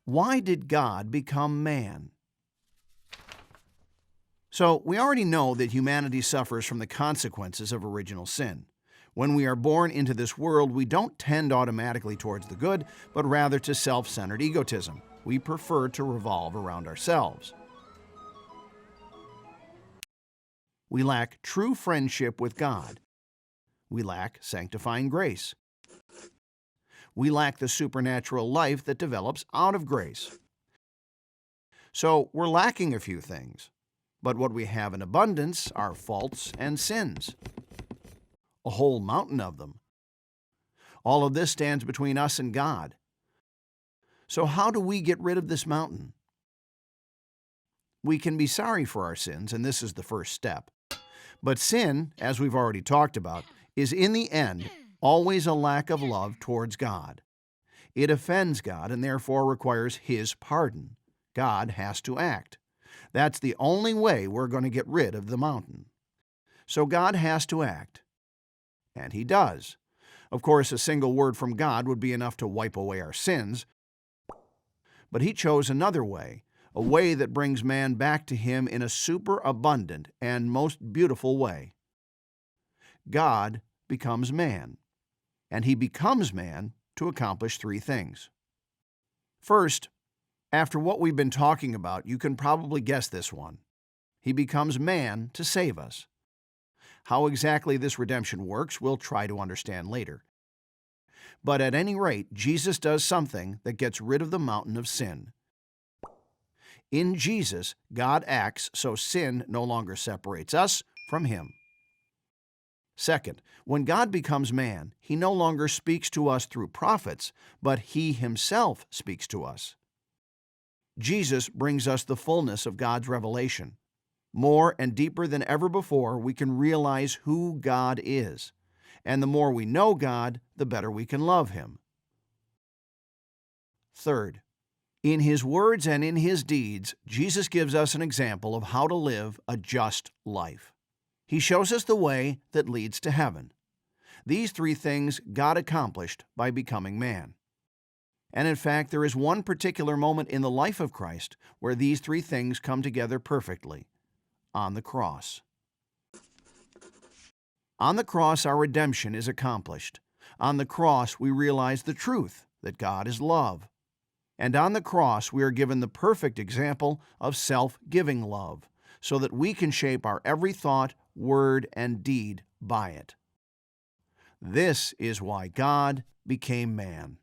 Why did God become man? So, we already know that humanity suffers from the consequences of original sin. When we are born into this world, we don't tend automatically towards the good, but rather to self-centered egotism. We prefer to revolve around ourselves. We lack true friendship with God. We lack sanctifying grace. We lack the supernatural life that develops out of grace. So we're lacking a few things, but what we have in abundance are faults and sins. A whole mountain of them. All of this stands between us and God. So how do we get rid of this mountain? We can be sorry for our sins, and this is the first step. But sin, as we've already talked about, is in the end always a lack of love towards God. It offends God and therefore requires His pardon. God has to act. That's the only way we're going to get rid of the mountain. So God has to act. And He does. Of course, a single word from God would be enough to wipe away our sins. But He chose another way, a way that brings man back to Him in a superabundant and most beautiful way. God becomes man. And He becomes man to accomplish three things. First, after what we've been talking about, you can probably guess this one. He becomes man to save us. How exactly this redemption works, we'll try to understand later. But at any rate, Jesus does something that gets rid of the mountain of sin. In Jesus, God acts so sin no longer separates us from Him. Second, when God becomes man, He no longer speaks to us through prophets, but He Himself speaks to us. Jesus brings us the fullness of God's revelation. More and deeper than ever before, we can realize who God is. And the more we know God, the better we can love Him. Third, in His words and in His deeds, Jesus gives us an example of how to live a just life. He shows us the way that leads to heaven. These three things God accomplished by becoming man. And in fact, there is one particular moment in the life of Christ where these three things come together perfectly: on the cross. On the cross, our redemption is accomplished. On the cross, we realize the truth that God is love. And on the cross, we are given the perfect example of self-giving love, so that we can shape our every thought, word, and deed by it. This is why God became man.